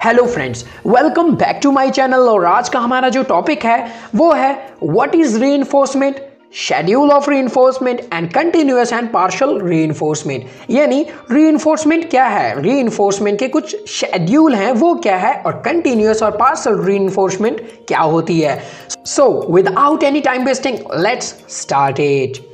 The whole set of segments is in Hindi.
Hello friends, welcome back to my channel. और आज का हमारा जो टॉपिक है वो है what is reinforcement, schedule of reinforcement and continuous and partial reinforcement. यानी रीइंफोर्समेंट क्या है, रीइंफोर्समेंट के कुछ शेड्यूल हैं वो क्या है, और कंटिन्यूअस और पार्शियल रीइंफोर्समेंट क्या होती है। So without any time wasting let's start it.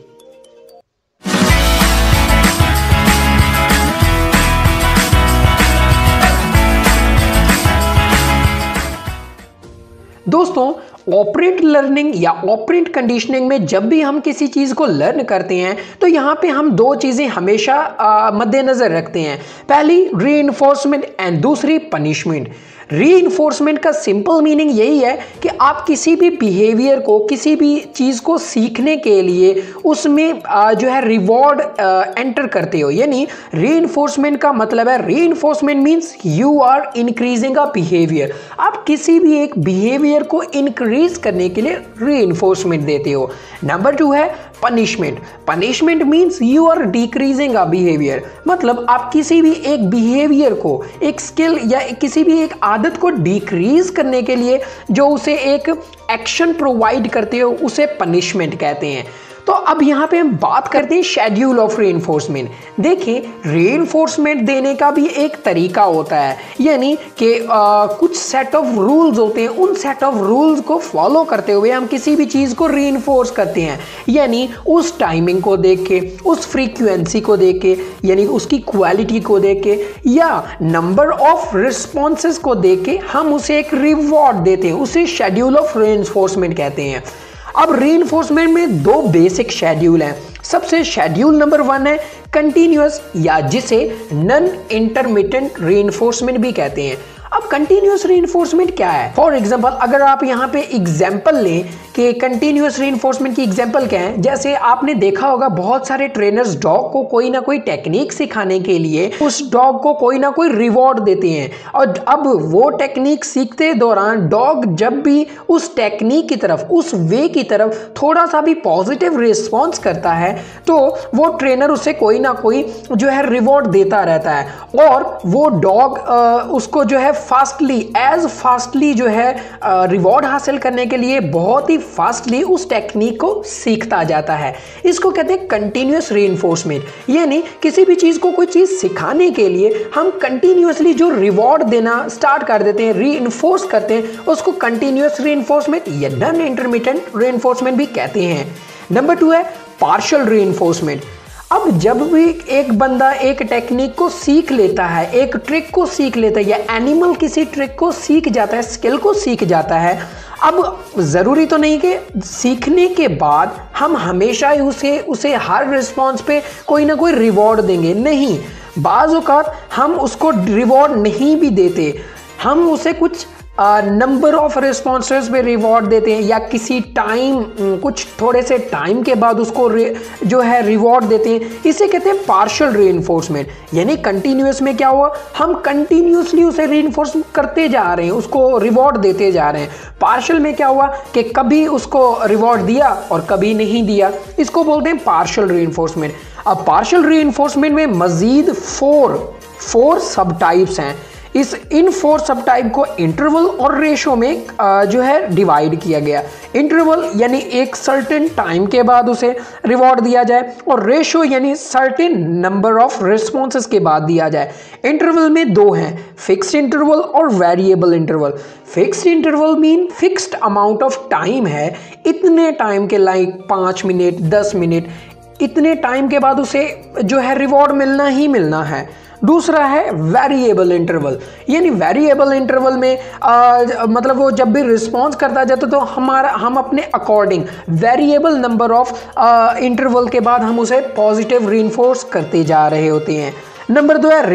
दोस्तों, ऑपरेंट लर्निंग या ऑपरेंट कंडीशनिंग में जब भी हम किसी चीज़ को लर्न करते हैं तो यहाँ पे हम दो चीज़ें हमेशा मद्देनज़र रखते हैं। पहली रीइंफोर्समेंट एंड दूसरी पनिशमेंट। रीइंफोर्समेंट का सिंपल मीनिंग यही है कि आप किसी भी बिहेवियर को, किसी भी चीज़ को सीखने के लिए उसमें जो है रिवॉर्ड एंटर करते हो। यानी रीइंफोर्समेंट का मतलब है, reinforcement means you are increasing a behaviour. आप किसी भी एक बिहेवियर को इंक्रीज करने के लिए रीइंफोर्समेंट देते हो। नंबर 2 है punishment. Punishment means you are decreasing a behaviour. मतलब आप किसी भी एक बिहेवियर को, एक स्किल या किसी भी एक आदत को डिक्रीज करने के लिए जो उसे एक एक्शन प्रोवाइड करते हो उसे पनिशमेंट कहते हैं। तो अब यहाँ पे हम बात करते हैं शेड्यूल ऑफ रीइंफोर्समेंट। देखिए, रीइंफोर्समेंट देने का भी एक तरीका होता है। यानी कि कुछ सेट ऑफ रूल्स होते हैं, उन सेट ऑफ रूल्स को फॉलो करते हुए हम किसी भी चीज़ को रीइंफोर्स करते हैं। यानी उस टाइमिंग को देख के, उस फ्रीक्वेंसी को देख के, यानी उसकी क्वालिटी को देख के, या नंबर ऑफ रिस्पॉन्सेज को देख के हम उसे एक रिवॉर्ड देते हैं। उसे शेड्यूल ऑफ रीइंफोर्समेंट कहते हैं। अब रीइंफोर्समेंट में दो बेसिक शेड्यूल हैं। सबसे शेड्यूल नंबर 1 है कंटिन्यूअस, या जिसे नॉन इंटरमिटेंट रीइंफोर्समेंट भी कहते हैं। अब कंटिन्यूअस रीइंफोर्समेंट क्या है? फॉर एग्जांपल, अगर आप यहाँ पे एग्जांपल लें कि कंटिन्यूअस रीइंफोर्समेंट की एग्जांपल क्या है, जैसे आपने देखा होगा बहुत सारे ट्रेनर्स डॉग को कोई ना कोई टेक्निक सिखाने के लिए उस डॉग को कोई ना कोई रिवॉर्ड देते हैं। और अब वो टेक्निक सीखते दौरान डॉग जब भी उस टेक्निक की तरफ, उस वे की तरफ थोड़ा सा भी पॉजिटिव रिस्पॉन्स करता है तो वो ट्रेनर उसे कोई ना कोई जो है रिवॉर्ड देता रहता है। और वो डॉग उसको जो है फास्टली जो है रिवॉर्ड हासिल करने के लिए बहुत ही फास्टली उस टेक्निक को सीखता जाता है। इसको कहते हैं कंटिन्यूअस रीइंफोर्समेंट। यानी किसी भी चीज को कोई चीज सिखाने के लिए हम कंटिन्यूअसली जो रिवॉर्ड देना स्टार्ट कर देते हैं, रीइंफोर्स करते हैं, उसको कंटिन्यूअस रीइंफोर्समेंट या नॉन इंटरमिटेंट रीइंफोर्समेंट भी कहते हैं। नंबर 2 है पार्शियल रीइंफोर्समेंट। अब जब भी एक बंदा एक टेक्निक को सीख लेता है, एक ट्रिक को सीख लेता है, या एनिमल किसी ट्रिक को सीख जाता है, स्किल को सीख जाता है, अब ज़रूरी तो नहीं कि सीखने के बाद हम हमेशा ही उसे हर रिस्पॉन्स पे कोई ना कोई रिवॉर्ड देंगे। नहीं, बाज़ औक़ात हम उसको रिवॉर्ड नहीं भी देते, हम उसे कुछ नंबर ऑफ रिस्पॉन्सेज पे रिवॉर्ड देते हैं, या किसी टाइम, कुछ थोड़े से टाइम के बाद उसको जो है रिवॉर्ड देते हैं। इसे कहते हैं पार्शियल रीइंफोर्समेंट। यानी कंटिन्यूअस में क्या हुआ, हम कंटिन्यूअसली उसे रीइंफोर्स करते जा रहे हैं, उसको रिवॉर्ड देते जा रहे हैं। पार्शियल में क्या हुआ कि कभी उसको रिवॉर्ड दिया और कभी नहीं दिया, इसको बोलते हैं पार्शियल रीइंफोर्समेंट। अब पार्शियल रीइंफोर्समेंट में मजीद फोर सब टाइप्स हैं। इन 4 सब टाइप को इंटरवल और रेशो में जो है डिवाइड किया गया। इंटरवल यानी एक सर्टेन टाइम के बाद उसे रिवॉर्ड दिया जाए, और रेशो यानी सर्टेन नंबर ऑफ रिस्पॉन्सेस के बाद दिया जाए। इंटरवल में 2 हैं, फिक्स्ड इंटरवल और variable interval. Fixed interval mean fixed amount of time है, इतने टाइम के लाइक 5 मिनट, 10 मिनट, इतने टाइम के बाद उसे जो है रिवॉर्ड मिलना ही मिलना है। दूसरा है वेरिएबल इंटरवल। यानी वेरिएबल इंटरवल में मतलब वो जब भी रिस्पॉन्स करता जाता तो हम अपने according variable number of interval के बाद हम उसे पॉजिटिव रीइंफोर्स करते जा रहे होते हैं। नंबर 2 है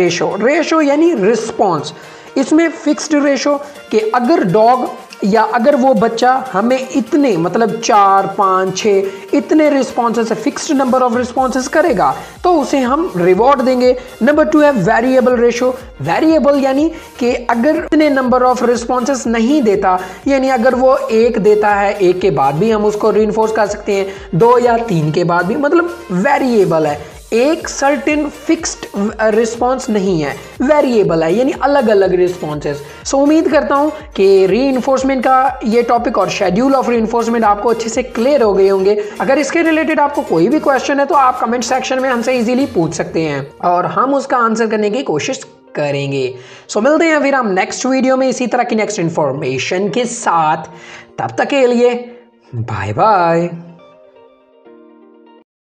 रेशो यानी रिस्पॉन्स। इसमें फिक्स्ड रेशो कि अगर डॉग या अगर वो बच्चा हमें इतने, मतलब 4, 5, 6 इतने responses, fixed number of responses करेगा तो उसे हम रिवॉर्ड देंगे। नंबर 2 है वेरिएबल रेशो। वेरिएबल यानी कि अगर इतने नंबर ऑफ रिस्पॉन्सेस नहीं देता, यानी अगर वो 1 देता है, 1 के बाद भी हम उसको रीइंफोर्स कर सकते हैं, 2 या 3 के बाद भी, मतलब वेरिएबल है। एक सर्टेन फिक्स्ड रिस्पॉन्स नहीं है, वेरिएबल है, यानी अलग अलग रिस्पॉन्सेस। सो उम्मीद करता हूं कि रीइंफोर्समेंट का ये टॉपिक और शेड्यूल ऑफ रीइंफोर्समेंट आपको अच्छे से क्लियर हो गए होंगे। अगर इसके रिलेटेड आपको कोई भी क्वेश्चन है तो आप कमेंट सेक्शन में हमसे इजीली पूछ सकते हैं और हम उसका आंसर करने की कोशिश करेंगे। सो मिलते हैं फिर हम नेक्स्ट वीडियो में इसी तरह की नेक्स्ट इंफॉर्मेशन के साथ। तब तक के लिए बाय बाय।